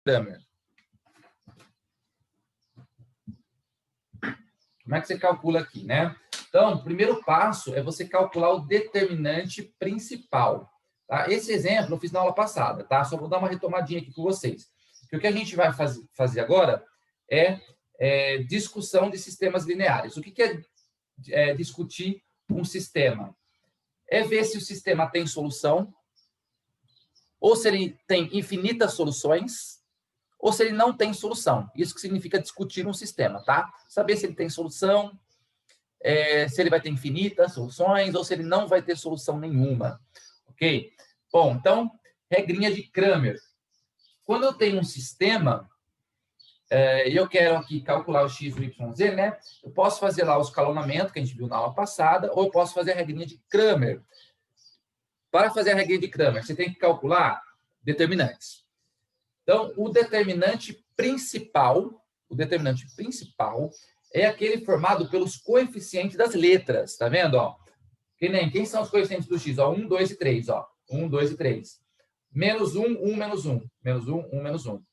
Kramer. Como é que você calcula aqui, né? Então, o primeiro passo é você calcular o determinante principal. Tá? Esse exemplo eu fiz na aula passada, tá? Só vou dar uma retomadinha aqui com vocês. Porque o que a gente vai fazer agora é discussão de sistemas lineares. O que é discutir um sistema? É ver se o sistema tem solução, ou se ele tem infinitas soluções, ou se ele não tem solução. Isso que significa discutir um sistema, tá? Saber se ele tem solução, se ele vai ter infinitas soluções, ou se ele não vai ter solução nenhuma. Ok? Bom, então, regrinha de Kramer. Quando eu tenho um sistema, e eu quero aqui calcular o x, o y, z, né? Eu posso fazer lá o escalonamento, que a gente viu na aula passada, ou eu posso fazer a regrinha de Kramer. Para fazer a regrinha de Kramer, você tem que calcular determinantes. Então, o determinante principal é aquele formado pelos coeficientes das letras, tá vendo? Ó? Quem são os coeficientes do x? Ó, 1, 2 e 3, ó. 1, 2 e 3. Menos 1, 1, menos 1. Menos 1, 1, menos 1.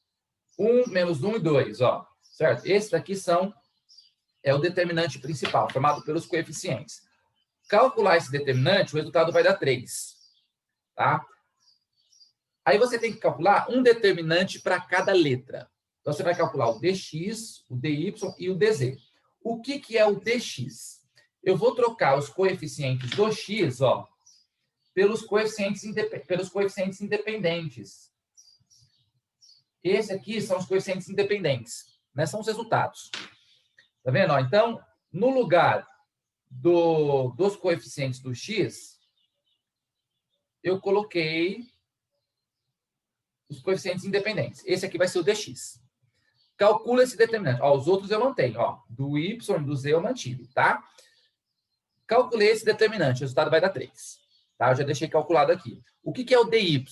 1, menos 1 e 2, ó. Certo? Esse daqui é o determinante principal, formado pelos coeficientes. Calcular esse determinante, o resultado vai dar 3. Tá? Aí você tem que calcular um determinante para cada letra. Então, você vai calcular o dx, o dy e o dz. O que é o dx? Eu vou trocar os coeficientes do x, ó, pelos coeficientes independentes. Esse aqui são os coeficientes independentes, né? São os resultados. Tá vendo? Ó, então, no lugar dos coeficientes do x, eu coloquei os coeficientes independentes. Esse aqui vai ser o dx. Calcula esse determinante. Ó, os outros eu não tenho. Ó, do y, do z eu mantive, tá? Calculei esse determinante. O resultado vai dar 3. Tá? Eu já deixei calculado aqui. O que é o dy?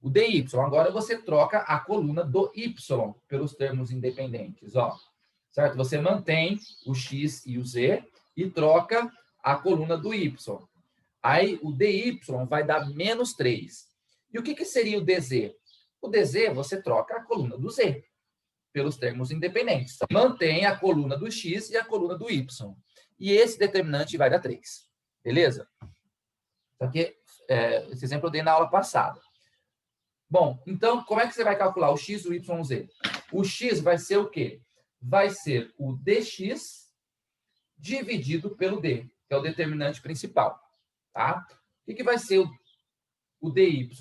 O dy, agora você troca a coluna do y pelos termos independentes. Ó. Certo? Você mantém o x e o z e troca a coluna do y. Aí o dy vai dar menos 3. E o que seria o dz? O dz você troca a coluna do z pelos termos independentes. Mantém a coluna do x e a coluna do y. E esse determinante vai dar 3. Beleza? Isso aqui, esse exemplo eu dei na aula passada. Bom, então, como é que você vai calcular o x, o y, o z? O x vai ser o quê? Vai ser o dx dividido pelo d, que é o determinante principal. Tá? O que vai ser o dy?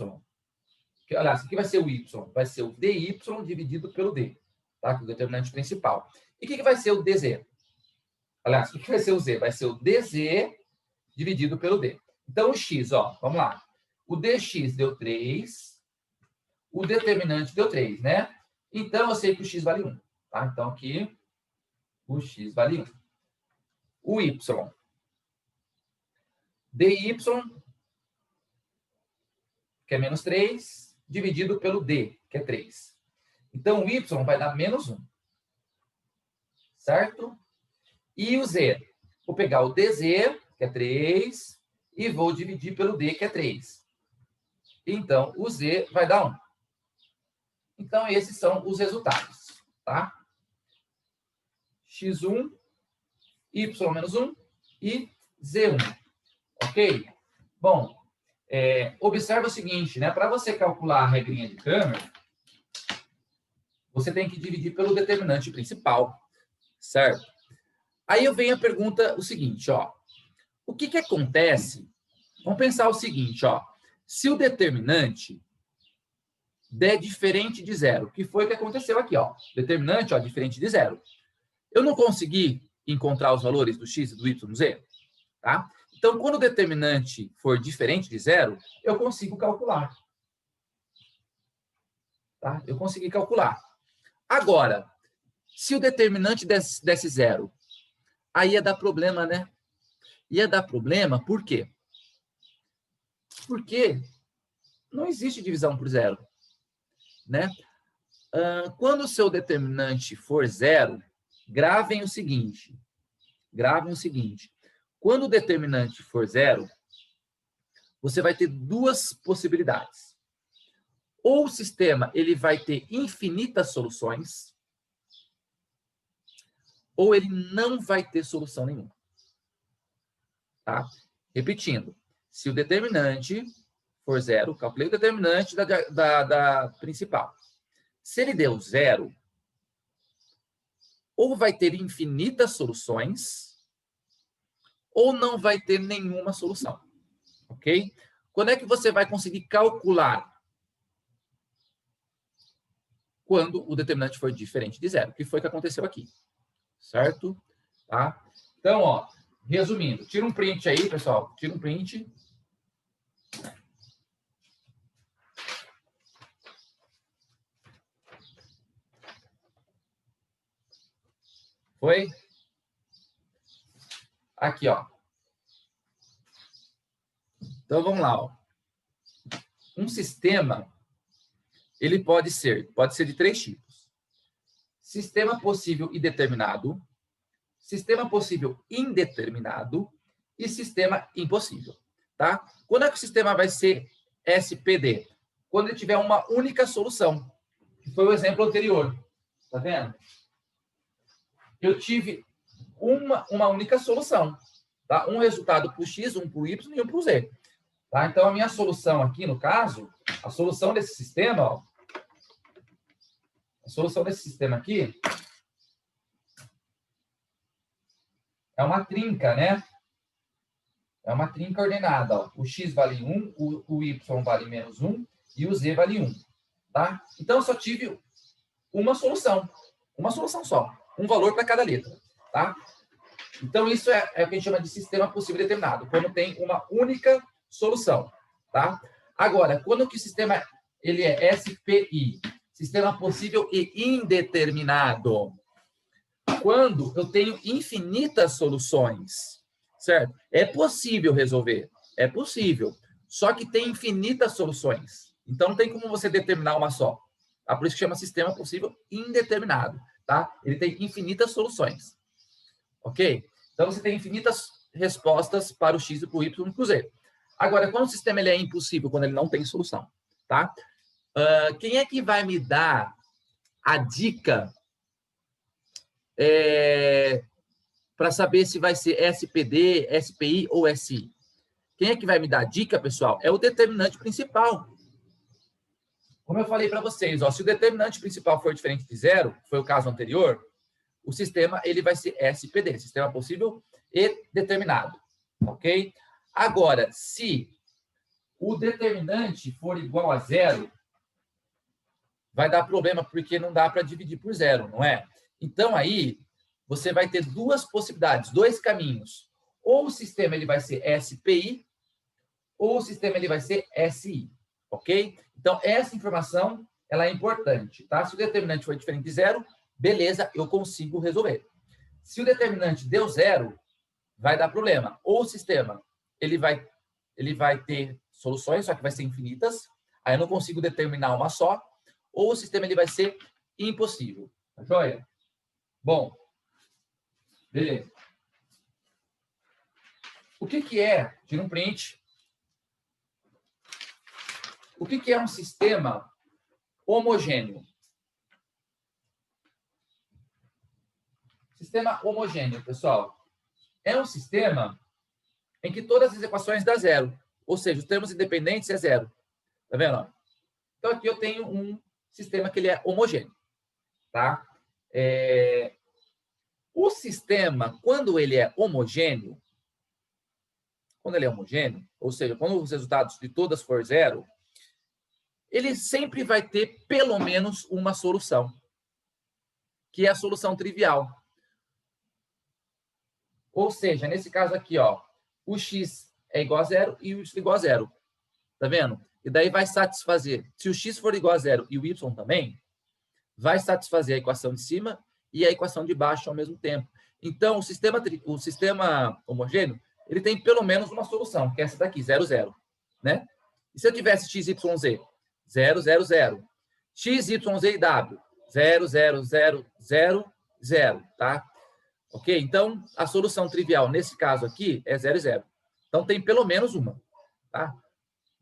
Aliás, o que vai ser o y? Vai ser o dy dividido pelo d, tá? Que é o determinante principal. E o que vai ser o dz? Aliás, o que vai ser o z? Vai ser o dz dividido pelo d. Então, o x, ó, vamos lá. O dx deu 3, o determinante deu 3, né? Então, eu sei que o x vale 1. Tá? Então, aqui, o x vale 1. O y. dy, que é menos 3, dividido pelo d, que é 3. Então, o y vai dar menos 1. Certo? E o z? Vou pegar o dz, que é 3, e vou dividir pelo d, que é 3. Então, o z vai dar 1. Então, esses são os resultados. Tá? x1, y menos 1 e z1. Ok? Bom, observa o seguinte, né? Para você calcular a regrinha de Kramer, você tem que dividir pelo determinante principal. Certo? Aí eu venho a pergunta o seguinte, ó. O que acontece? Vamos pensar o seguinte, ó. Se o determinante der diferente de zero, que foi o que aconteceu aqui, ó. Determinante, ó, diferente de zero. Eu não consegui encontrar os valores do x, do y, do z, tá? Então, quando o determinante for diferente de zero, eu consigo calcular. Tá? Eu consegui calcular. Agora, se o determinante desse zero, aí ia dar problema, né? Ia dar problema, por quê? Porque não existe divisão por zero, né? Quando o seu determinante for zero, gravem o seguinte. Quando o determinante for zero, você vai ter duas possibilidades. ou o sistema ele vai ter infinitas soluções, ou ele não vai ter solução nenhuma. Tá? Repetindo, se o determinante for zero, calculei o determinante da principal. Se ele deu zero, ou vai ter infinitas soluções, ou não vai ter nenhuma solução. Ok? Quando é que você vai conseguir calcular? Quando o determinante for diferente de zero, que foi o que aconteceu aqui. Certo? Tá? Então, ó, resumindo, tira um print aí, pessoal. Tira um print. Foi? Aqui, ó. Então, vamos lá, ó. Um sistema, ele pode ser de três tipos. Sistema possível e determinado, sistema possível indeterminado e sistema impossível, tá? Quando é que o sistema vai ser SPD? Quando ele tiver uma única solução, que foi o exemplo anterior. Tá vendo? Eu tive uma única solução, tá? Um resultado para o X, um para o Y e um para o Z. Tá? Então, a minha solução aqui, no caso, a solução desse sistema, ó, a solução desse sistema aqui é uma trinca, né? É uma trinca ordenada. Ó. O X vale 1, o Y vale menos 1 e o Z vale 1. Tá? Então, eu só tive uma solução só. Um valor para cada letra. Tá? Então, isso é o que a gente chama de sistema possível determinado, quando tem uma única solução. Tá? Agora, quando que o sistema ele é SPI, sistema possível e indeterminado, quando eu tenho infinitas soluções, certo? É possível resolver, é possível, só que tem infinitas soluções. Então, não tem como você determinar uma só. Tá? Por isso que chama sistema possível indeterminado. Tá? Ele tem infinitas soluções. Ok? Então, você tem infinitas respostas para o X e para o Y e para o Z. Agora, quando o sistema ele é impossível, quando ele não tem solução, tá? Quem é que vai me dar a dica para saber se vai ser SPD, SPI ou SI? Quem é que vai me dar a dica, pessoal? É o determinante principal. Como eu falei para vocês, ó, se o determinante principal for diferente de zero, foi o caso anterior, o sistema ele vai ser SPD, sistema possível e determinado, ok? Agora, se o determinante for igual a zero, vai dar problema, porque não dá para dividir por zero, não é? Então, aí, você vai ter duas possibilidades, dois caminhos. Ou o sistema ele vai ser SPI, ou o sistema ele vai ser SI, ok? Então, essa informação, ela é importante, tá? Se o determinante for diferente de zero, beleza, eu consigo resolver. Se o determinante deu zero, vai dar problema. Ou o sistema, ele vai ter soluções, só que vai ser infinitas, aí eu não consigo determinar uma só, ou o sistema ele vai ser impossível. Tá joia? Bom, beleza. O que é, tira um print, o que é um sistema homogêneo? Sistema homogêneo, pessoal, é um sistema em que todas as equações dão zero, ou seja, os termos independentes é zero. Tá vendo? Então, aqui eu tenho um sistema que ele é homogêneo. Tá? O sistema, quando ele é homogêneo, ou seja, quando os resultados de todas for zero, ele sempre vai ter pelo menos uma solução, que é a solução trivial. Ou seja, nesse caso aqui, ó, o x é igual a zero e o y é igual a zero. Tá vendo? E daí vai satisfazer. Se o x for igual a zero e o y também, vai satisfazer a equação de cima e a equação de baixo ao mesmo tempo. Então, o sistema homogêneo, ele tem pelo menos uma solução, que é essa daqui, 0, 0. Né? E se eu tivesse x, y, z? 0, 0, 0. X, y, z e w? 0, 0, 0, 0, 0. Tá? Ok? Então, a solução trivial, nesse caso aqui, é 0 e 0. Então, tem pelo menos uma. Tá?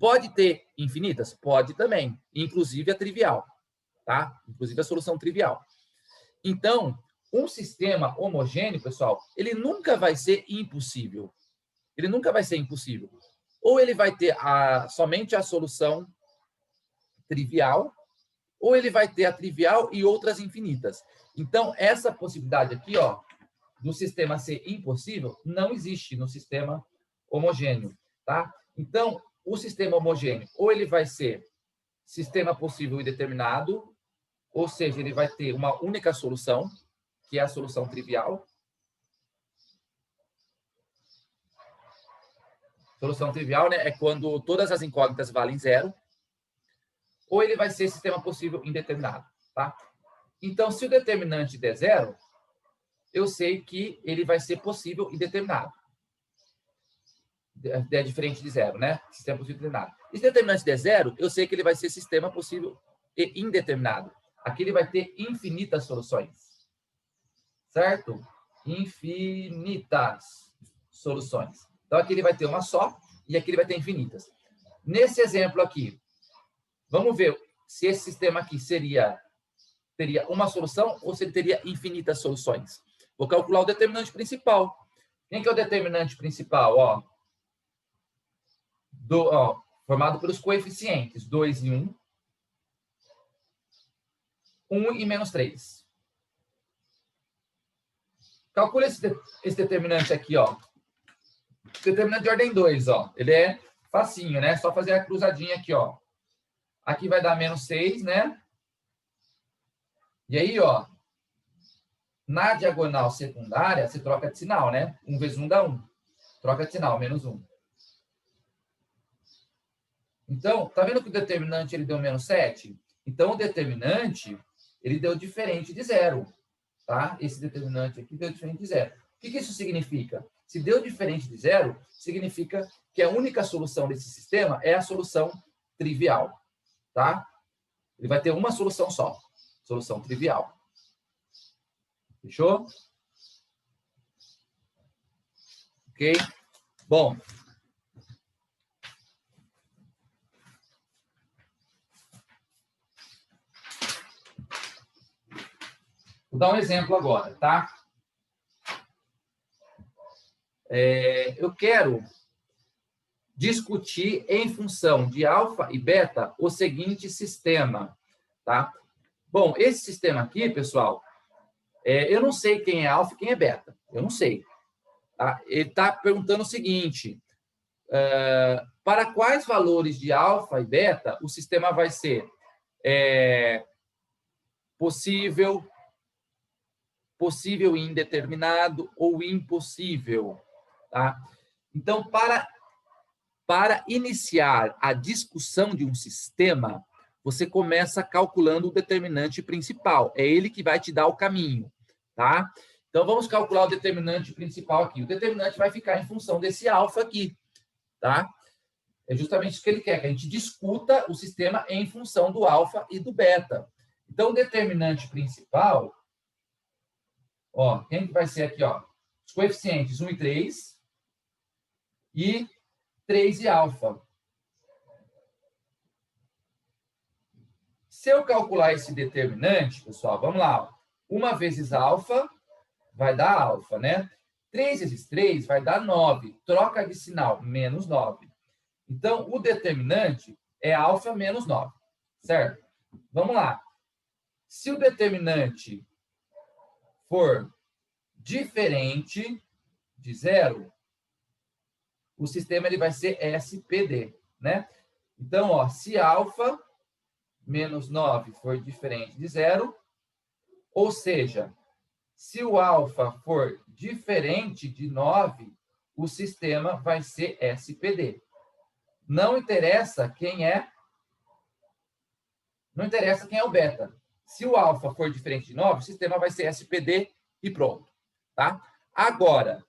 Pode ter infinitas? Pode também, inclusive a trivial, tá? Inclusive a solução trivial. Então, um sistema homogêneo, pessoal, ele nunca vai ser impossível. Ele nunca vai ser impossível. Ou ele vai ter somente a solução trivial, ou ele vai ter a trivial e outras infinitas. Então, essa possibilidade aqui, ó, do sistema ser impossível, não existe no sistema homogêneo, tá? Então, o sistema homogêneo, ou ele vai ser sistema possível indeterminado, ou seja, ele vai ter uma única solução, que é a solução trivial. Solução trivial, né, é quando todas as incógnitas valem zero, ou ele vai ser sistema possível indeterminado, tá? Então, se o determinante der zero, eu sei que ele vai ser possível indeterminado. É diferente de zero, né? Sistema possível indeterminado. E se o determinante der zero, eu sei que ele vai ser sistema possível e indeterminado. Aqui ele vai ter infinitas soluções. Certo? Infinitas soluções. Então, aqui ele vai ter uma só e aqui ele vai ter infinitas. Nesse exemplo aqui, vamos ver se esse sistema aqui teria uma solução ou se ele teria infinitas soluções. Vou calcular o determinante principal. Quem que é o determinante principal? Formado pelos coeficientes 2 e 1, 1 e menos 3. Calcula esse determinante aqui, ó. Determinante de ordem 2, ó. Ele é facinho, né? Só fazer a cruzadinha aqui, ó. Aqui vai dar menos 6, né? E aí, ó, na diagonal secundária, você troca de sinal, né? 1 vezes 1 dá 1. Troca de sinal, menos 1. Então, tá vendo que o determinante ele deu menos 7? Então, o determinante, ele deu diferente de zero, tá? Esse determinante aqui deu diferente de zero. O que isso significa? Se deu diferente de zero, significa que a única solução desse sistema é a solução trivial, tá? Ele vai ter uma solução só, solução trivial. Fechou? Ok? Bom. Vou dar um exemplo agora, tá? Eu quero discutir em função de alfa e beta o seguinte sistema, tá? Bom, esse sistema aqui, pessoal, eu não sei quem é alfa e quem é beta. Eu não sei. Tá? Ele está perguntando o seguinte, para quais valores de alfa e beta o sistema vai ser possível indeterminado ou impossível, tá? Então, para iniciar a discussão de um sistema, você começa calculando o determinante principal. É ele que vai te dar o caminho, tá? Então, vamos calcular o determinante principal aqui. O determinante vai ficar em função desse alfa aqui, tá? É justamente isso que ele quer, que a gente discuta o sistema em função do alfa e do beta. Então, o determinante principal, ó, quem que vai ser aqui, ó? Os coeficientes 1 e 3 e 3 e alfa. Se eu calcular esse determinante, pessoal, vamos lá. Ó. 1 vezes alfa vai dar alfa, né? 3 vezes 3 vai dar 9. Troca de sinal, menos 9. Então, o determinante é alfa menos 9, certo? Vamos lá. Se o determinante for diferente de zero, o sistema ele vai ser SPD, né? Então, ó, se alfa menos 9 for diferente de zero, ou seja, se o alfa for diferente de 9, o sistema vai ser SPD. Não interessa quem é o beta. Se o alfa for diferente de 9, o sistema vai ser SPD e pronto, tá? Agora,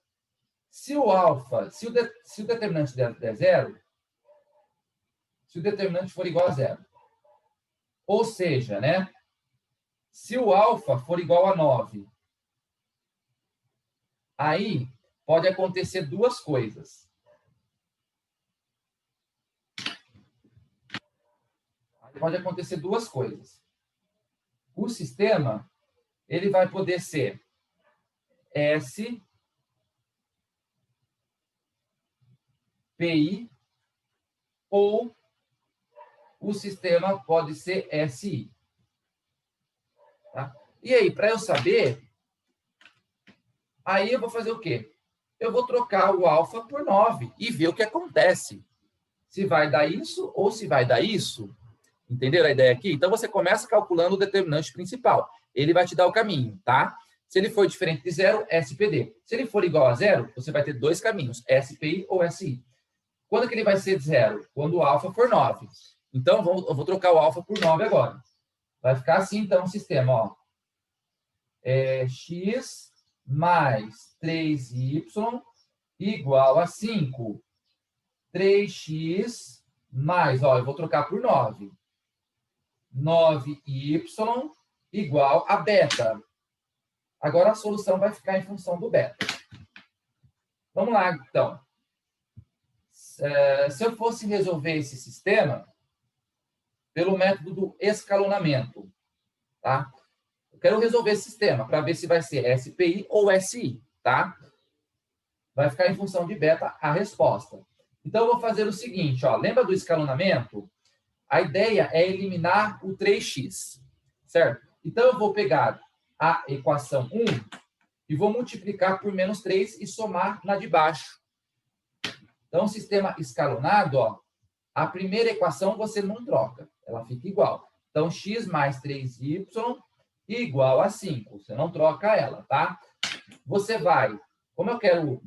se o determinante der zero, se o determinante for igual a zero, ou seja, né, se o alfa for igual a 9, aí pode acontecer duas coisas. pode acontecer duas coisas. O sistema, ele vai poder ser S, PI, ou o sistema pode ser SI. Tá? E aí, para eu saber, aí eu vou fazer o quê? Eu vou trocar o alfa por 9 e ver o que acontece. Se vai dar isso ou se vai dar isso. Entenderam a ideia aqui? Então, você começa calculando o determinante principal. Ele vai te dar o caminho, tá? Se ele for diferente de zero, SPD. Se ele for igual a zero, você vai ter dois caminhos, SPI ou SI. Quando que ele vai ser de zero? Quando o alfa for 9. Então, eu vou trocar o alfa por 9 agora. Vai ficar assim, então, o sistema, ó. X mais 3y igual a 5. 3x mais, ó, eu vou trocar por 9. 9y igual a beta. Agora a solução vai ficar em função do beta. Vamos lá, então. Se eu fosse resolver esse sistema pelo método do escalonamento, tá? Eu quero resolver esse sistema para ver se vai ser SPI ou SI, tá? Vai ficar em função de beta a resposta. Então, eu vou fazer o seguinte, ó. Lembra do escalonamento? A ideia é eliminar o 3x, certo? Então, eu vou pegar a equação 1 e vou multiplicar por menos 3 e somar na de baixo. Então, o sistema escalonado, ó, a primeira equação você não troca, ela fica igual. Então, x mais 3y igual a 5. Você não troca ela, tá? Você vai, como eu quero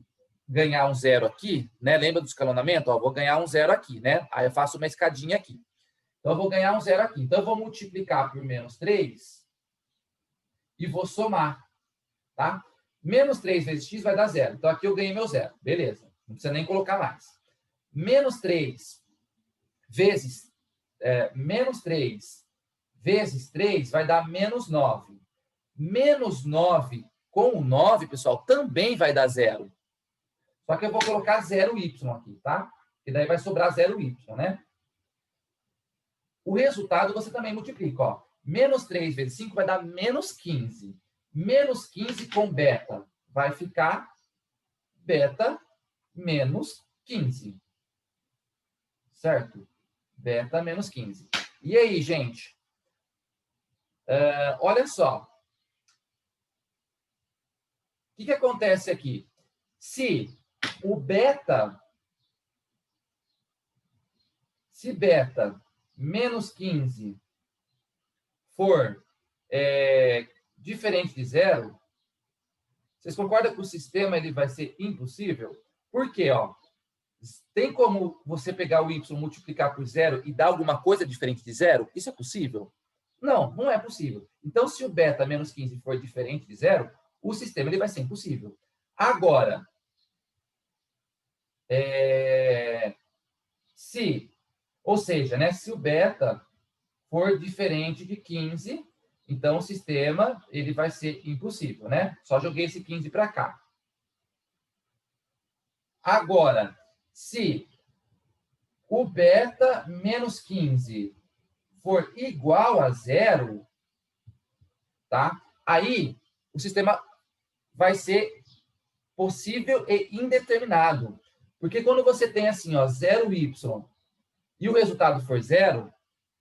ganhar um zero aqui, né? Lembra do escalonamento? Ó, vou ganhar um zero aqui, né? Aí eu faço uma escadinha aqui. Então, eu vou ganhar um zero aqui. Então, eu vou multiplicar por menos 3 e vou somar, tá? Menos 3 vezes x vai dar zero. Então, aqui eu ganhei meu zero. Beleza. Não precisa nem colocar mais. Menos 3 vezes... menos 3 vezes 3 vai dar menos 9. Menos 9 com o 9, pessoal, também vai dar zero. Só que eu vou colocar 0y aqui, tá? E daí vai sobrar 0y, né? O resultado você também multiplica, ó. Menos 3 vezes 5 vai dar menos 15. Menos 15 com beta vai ficar beta menos 15. Certo? Beta menos 15. E aí, gente? Olha só. O que acontece aqui? Se beta menos 15 for diferente de zero, vocês concordam que o sistema ele vai ser impossível? Por quê? Ó, tem como você pegar o y, multiplicar por zero e dar alguma coisa diferente de zero? Isso é possível? Não, não é possível. Então, se o beta menos 15 for diferente de zero, o sistema ele vai ser impossível. Agora, ou seja, né, se o beta for diferente de 15, então o sistema ele vai ser impossível, né? Só joguei esse 15 para cá. Agora, se o beta menos 15 for igual a zero, tá? Aí o sistema vai ser possível e indeterminado. Porque quando você tem assim, ó, 0y e o resultado for zero,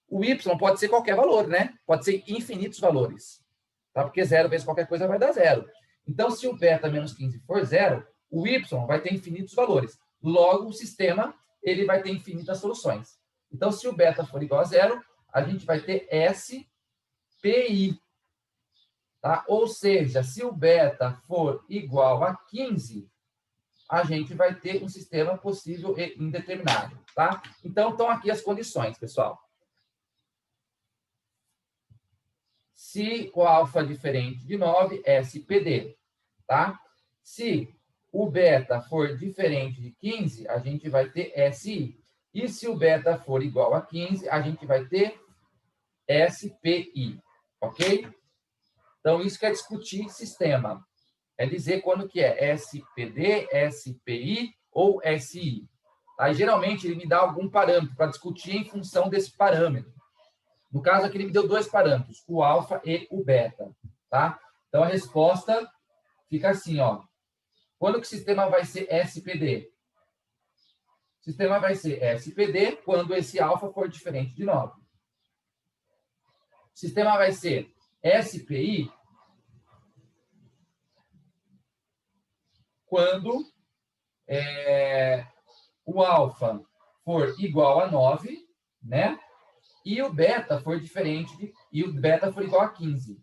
o y pode ser qualquer valor, né? Pode ser infinitos valores. Tá? Porque zero vezes qualquer coisa vai dar zero. Então, se o beta menos 15 for zero, o y vai ter infinitos valores. Logo, o sistema ele vai ter infinitas soluções. Então, se o beta for igual a zero, a gente vai ter SPI. Tá? Ou seja, se o beta for igual a 15, a gente vai ter um sistema possível e indeterminado. Tá? Então, estão aqui as condições, pessoal. Se o alfa é diferente de 9, SPD. Tá? Se o beta for diferente de 15, a gente vai ter SI. E se o beta for igual a 15, a gente vai ter SPI. Ok? Então, isso que é discutir sistema. É dizer quando que é SPD, SPI ou SI. Aí, geralmente, ele me dá algum parâmetro para discutir em função desse parâmetro. No caso aqui, ele me deu dois parâmetros, o alfa e o beta, tá? Então, a resposta fica assim, ó. Quando que o sistema vai ser SPD? O sistema vai ser SPD quando esse alfa for diferente de 9. O sistema vai ser SPI quando o alfa for igual a 9, né? E o beta for diferente e o beta for igual a 15.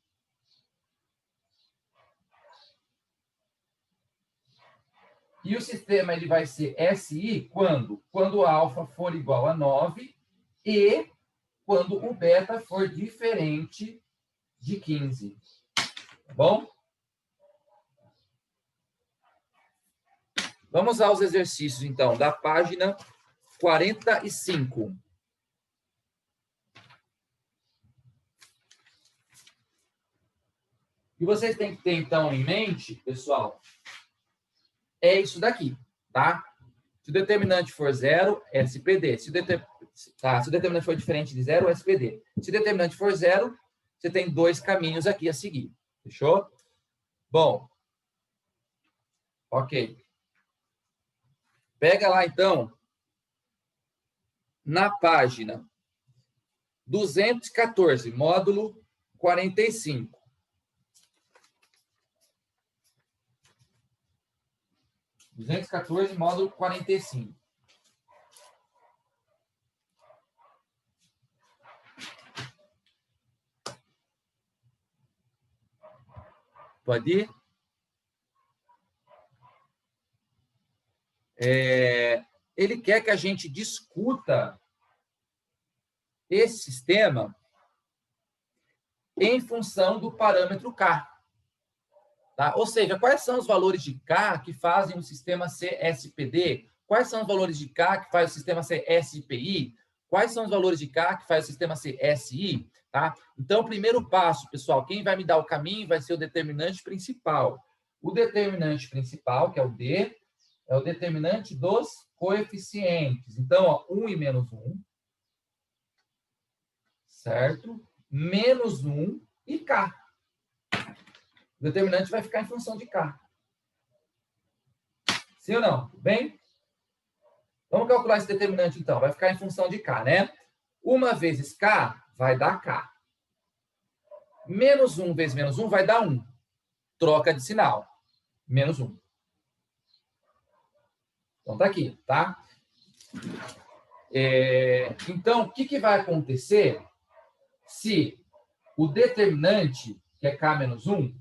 E o sistema ele vai ser SI quando o alfa for igual a 9 e quando o beta for diferente de 15. Tá bom? Vamos aos exercícios, então, da página 45. E vocês têm que ter, então, em mente, pessoal, é isso daqui, tá? Se o determinante for 0, SPD. Se o determinante for diferente de 0, SPD. Se o determinante for 0, você tem dois caminhos aqui a seguir. Fechou? Bom. Ok. Pega lá, então, na página 214, módulo 45. Módulo 45. Pode ir? Ele quer que a gente discuta esse sistema em função do parâmetro K. Tá? Ou seja, quais são os valores de K que fazem o sistema ser SPD? Quais são os valores de K que faz o sistema ser SPI? Quais são os valores de K que faz o sistema ser SI? Tá? Então, o primeiro passo, pessoal, quem vai me dar o caminho vai ser o determinante principal. O determinante principal, que é o D, é o determinante dos coeficientes. Então, ó, 1 e menos 1, certo? Menos 1 e K. O determinante vai ficar em função de K. Sim ou não? Bem? Vamos calcular esse determinante, então. Vai ficar em função de K, né? 1 vezes K vai dar K. Menos 1 vezes menos 1 vai dar 1. Troca de sinal. Menos 1. Então, tá aqui, tá? Então, o que vai acontecer se o determinante, que é K menos 1,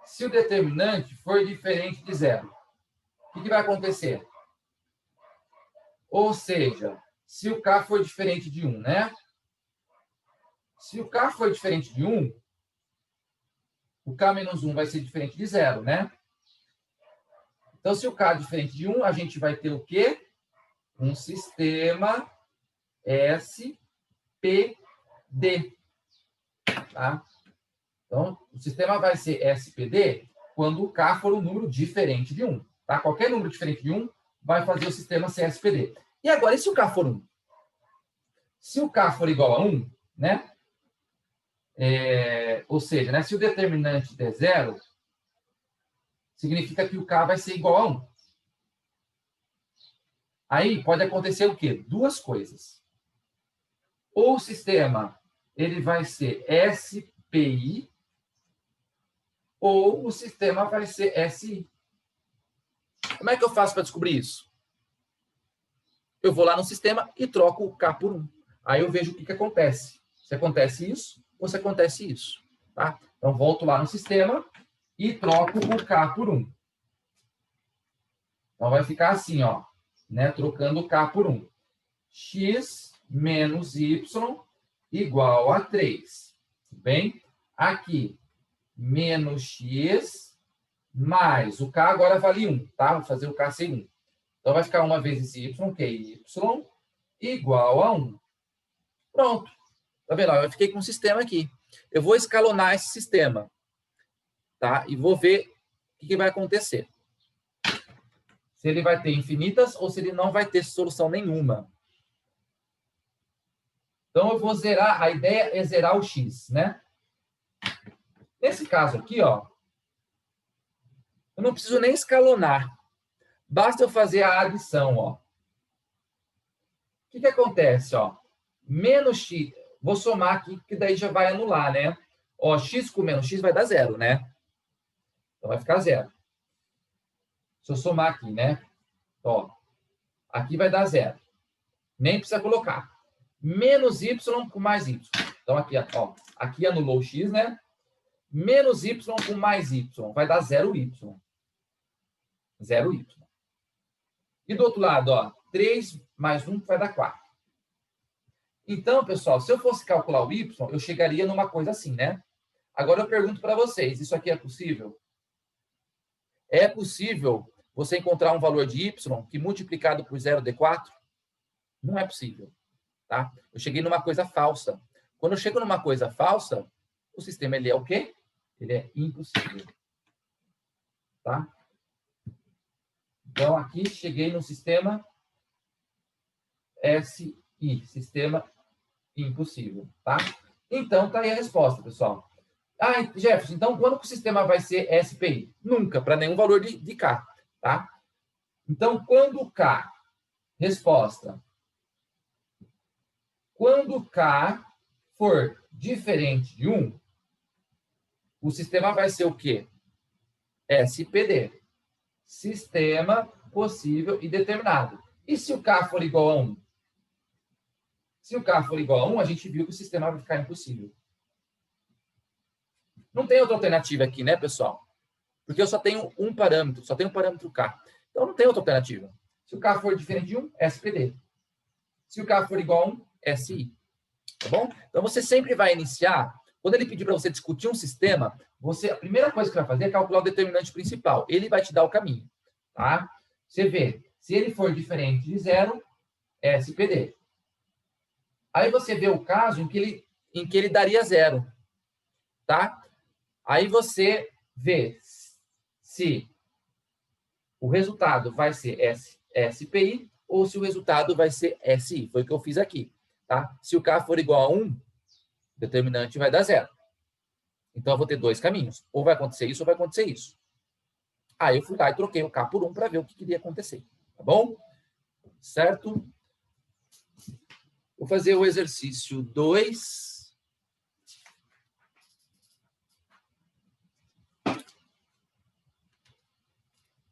se o determinante for diferente de 0? O que vai acontecer? Ou seja, se o K for diferente de 1, né? Se o K for diferente de 1, o K menos 1 vai ser diferente de 0, né? Então, se o K é diferente de 1, a gente vai ter o quê? Um sistema SPD. Tá? Então, o sistema vai ser SPD quando o K for um número diferente de 1. Tá? Qualquer número diferente de 1 vai fazer o sistema ser SPD. E agora, e se o K for 1? Se o K for igual a 1, né? Ou seja, né, se o determinante der 0, significa que o K vai ser igual a 1. Aí pode acontecer o quê? Duas coisas. Ou o sistema ele vai ser SPI, ou o sistema vai ser SI. Como é que eu faço para descobrir isso? Eu vou lá no sistema e troco o K por 1. Aí eu vejo o que acontece. Se acontece isso, ou se acontece isso. Tá? Então, volto lá no sistema e troco o K por 1. Então, vai ficar assim, ó, né? Trocando o K por 1. X menos Y igual a 3. Bem? Aqui, menos X mais o K agora vale 1, tá? Vou fazer o K ser 1. Então, vai ficar 1 vezes Y, que é Y, igual a 1. Pronto. Tá vendo? Eu fiquei com um sistema aqui. Eu vou escalonar esse sistema, tá? E vou ver o que vai acontecer. Se ele vai ter infinitas ou se ele não vai ter solução nenhuma. Então, eu vou zerar, a ideia é zerar o x, né? Nesse caso aqui, ó, eu não preciso nem escalonar. Basta eu fazer a adição, ó. O que acontece, ó? Menos x, vou somar aqui, que daí já vai anular, né? Ó, x com menos x vai dar zero, né? Então, vai ficar zero. Se eu somar aqui, né? Ó, aqui vai dar zero. Nem precisa colocar. Menos y com mais y. Então, aqui, ó, aqui anulou o x, né? Menos y com mais y. Vai dar 0y. 0y. E do outro lado, ó, 3 mais 1 vai dar 4. Então, pessoal, se eu fosse calcular o y, eu chegaria numa coisa assim, né? Agora eu pergunto para vocês, isso aqui é possível? É possível você encontrar um valor de y que multiplicado por 0 dê 4? Não é possível, tá? Eu cheguei numa coisa falsa. Quando eu chego numa coisa falsa, o sistema ele é o quê? Ele é impossível. Tá? Então, aqui cheguei no sistema SI, sistema impossível, tá? Então, tá aí a resposta, pessoal. Ah, Jefferson, então quando que o sistema vai ser SPI? Nunca, para nenhum valor de K, tá? Então, quando K, resposta, quando K for diferente de 1, o sistema vai ser o quê? SPD. Sistema possível e determinado. E se o K for igual a 1? Se o K for igual a 1, a gente viu que o sistema vai ficar impossível. Não tem outra alternativa aqui, né, pessoal? Porque eu só tenho um parâmetro, só tenho o parâmetro K. Então, não tem outra alternativa. Se o K for diferente de 1, SPD. Se o K for igual a 1, SI. Tá bom? Então, você sempre vai iniciar... Quando ele pedir para você discutir um sistema, a primeira coisa que você vai fazer é calcular o determinante principal. Ele vai te dar o caminho. Tá? Você vê, se ele for diferente de 0, SPD. Aí você vê o caso em que ele daria 0. Tá? Aí você vê se o resultado vai ser SPI ou se o resultado vai ser SI. Foi o que eu fiz aqui. Tá? Se o K for igual a 1, o determinante vai dar 0. Então, eu vou ter dois caminhos. Ou vai acontecer isso, ou vai acontecer isso. Aí eu fui lá e troquei o K por 1 para ver o que iria acontecer. Tá bom? Certo? Vou fazer o exercício 2.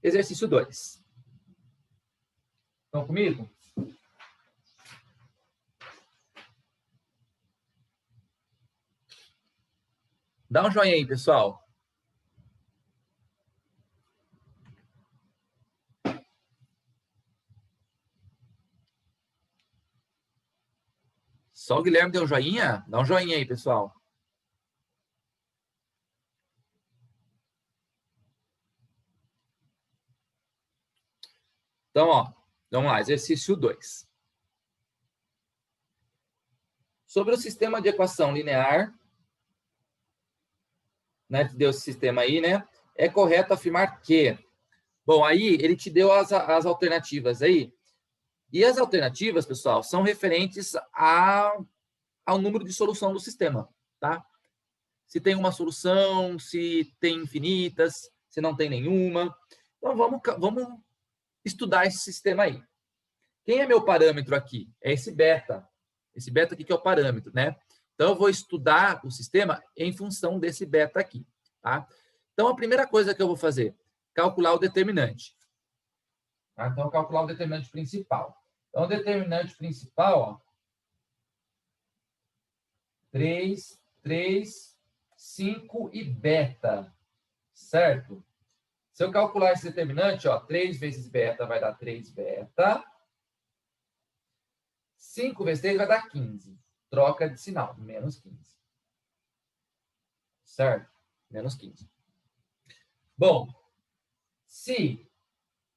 Exercício 2. Estão comigo? Dá um joinha aí, pessoal. Só o Guilherme deu um joinha? Dá um joinha aí, pessoal. Então, ó, vamos lá, exercício 2. Sobre o sistema de equação linear, né, te deu esse sistema aí, né? É correto afirmar que... Bom, aí ele te deu as alternativas aí. E as alternativas, pessoal, são referentes ao número de solução do sistema, tá? Se tem uma solução, se tem infinitas, se não tem nenhuma. Então, vamos estudar esse sistema aí. Quem é meu parâmetro aqui? É esse beta. Esse beta aqui que é o parâmetro, né? Então, eu vou estudar o sistema em função desse beta aqui, tá? Então, a primeira coisa que eu vou fazer, calcular o determinante. Tá? Então, calcular o determinante principal. Então, o determinante principal, ó, 3, 5 e beta, certo? Se eu calcular esse determinante, ó, 3 vezes beta vai dar 3 beta. 5 vezes 3 vai dar 15. Troca de sinal, menos 15. Certo? Menos 15. Bom, se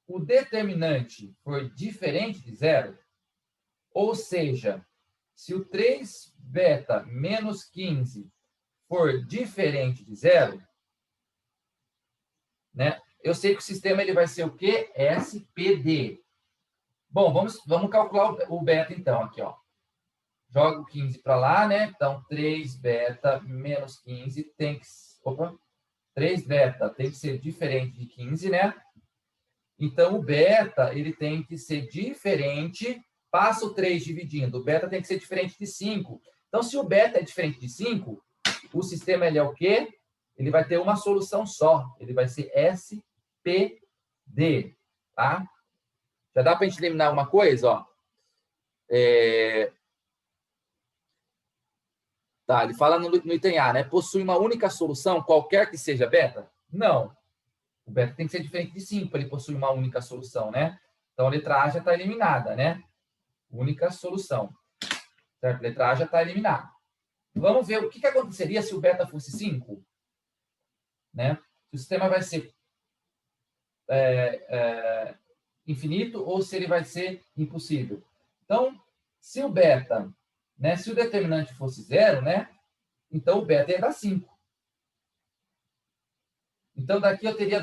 o determinante for diferente de 0, ou seja, se o 3 beta menos 15 for diferente de 0, né? Eu sei que o sistema ele vai ser o quê? SPD. Bom, vamos calcular o beta então aqui, ó. jogo 15 para lá, né? Então, 3 beta menos 15 tem que... Opa! 3 beta tem que ser diferente de 15, né? Então, o beta, ele tem que ser diferente, passa o 3 dividindo, o beta tem que ser diferente de 5. Então, se o beta é diferente de 5, o sistema ele é o quê? Ele vai ter uma solução só, ele vai ser SPD, tá? Já dá para a gente eliminar uma coisa, ó. Tá, ele fala no item A, né? Possui uma única solução, qualquer que seja beta? Não. O beta tem que ser diferente de 5 para ele possuir uma única solução, né? Então, a letra A já está eliminada, né? Única solução. Certo? A letra A já está eliminada. Vamos ver o que aconteceria se o beta fosse 5. Né? Se o sistema vai ser infinito ou se ele vai ser impossível. Então, se o beta, né? Se o determinante fosse 0, né? Então, o beta ia dar 5. Então, daqui eu teria